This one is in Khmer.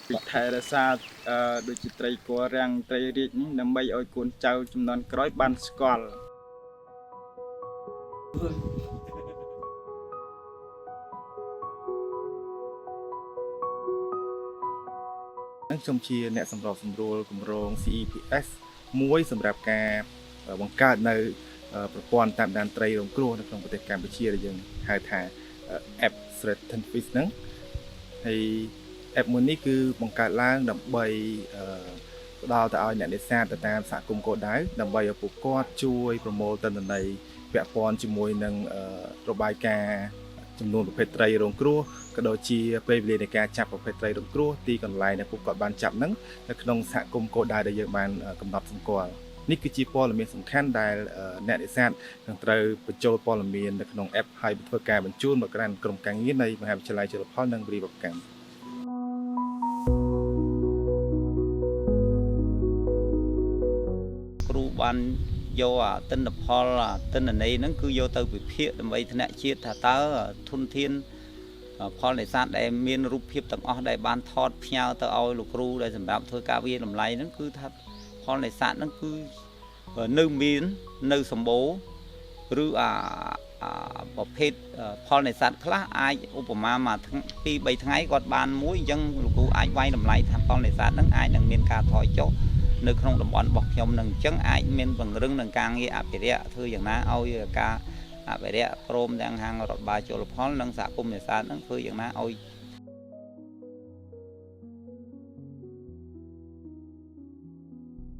ពីថែរក្សាដូចជាត្រីគល់រាំងត្រីរាជនេះដើម្បីឲ្យកូនចៅជំនាន់ក្រោយបានស្គាល់ខ្ញុំជាអ្នកសម្របសម្រួលគម្រោង CEPS មួយសម្រាប់ការបង្កើតនៅប្រព័ន្ធតាមដានត្រីរងគ្រោះនៅក្នុងប្រទេសកម្ពុជាដែលយើងហៅថា App Threatened Fish ហ្នឹងហើយ App មួយនេះគឺបង្កើតឡើងដើម្បីផ្ដល់ទៅឲ្យអ្នកនេសាទទៅតាមសហគមន៍គោលដៅដើម្បីឲ្យពួកគាត់ជួយប្រមូលទិន្នន័យពាក់ព័ន្ធជាមួយនឹងរបាយការណ៍ចំនួនប្រភេទត្រីរងគ្រោះក៏ដូចជាពេលវេលានៃការចាប់ប្រភេទត្រីរងគ្រោះទីកន្លែងដែលពួកគាត់បានចាប់ហ្នឹងនៅក្នុងសហគមន៍គោលដៅដែលយើងបានកំណត់សម្គាល់នេះគឺជាព័ត៌មានសំខាន់ដែលអ្នកនេសាទនឹងត្រូវបញ្ចូលព័ត៌មាននៅក្នុង app ហើយធ្វើការបញ្ជូនមកកាន់ក្រុមការងារនៃមហាវិទ្យាល័យជលផលនិងវិរិយកម្មគ្រូបានយកទិន្នផលទិន្នន័យហ្នឹងគឺយកទៅវិភាគដើម្បីថ្នាក់ជាតិថាតើធនធានផលនេសាទដែលមានរូបភាពទាំងអស់ដែលបានថតផ្ញើទៅឲ្យលោកគ្រូដែលសម្រាប់ធ្វើការវិតម្លៃហ្នឹងគឺថាផលនេសាទហ្នឹងគឺនៅមាននៅសម្បូរឬប្រភេទផលនេសាទខ្លះអាចឧបមាមក2 3ថ្ងៃគាត់បានមួយអញ្ចឹងលោកគ្រូអាចវាយតម្លៃថាផលនេសាទហ្នឹងអាចនឹងមានការថយចុះនៅក្នុងតំបន់របស់ខ្ញុំនឹងអញ្ចឹងអាចមានពង្រឹងនឹងការងារអភិរក្សធ្វើយ៉ាងណាឲ្យការអភិរក្សព្រមទាំងហាងរដ្ឋបាលជលផលនិងសហគមន៍នេសាទនឹងធ្វើយ៉ាងណាឲ្យ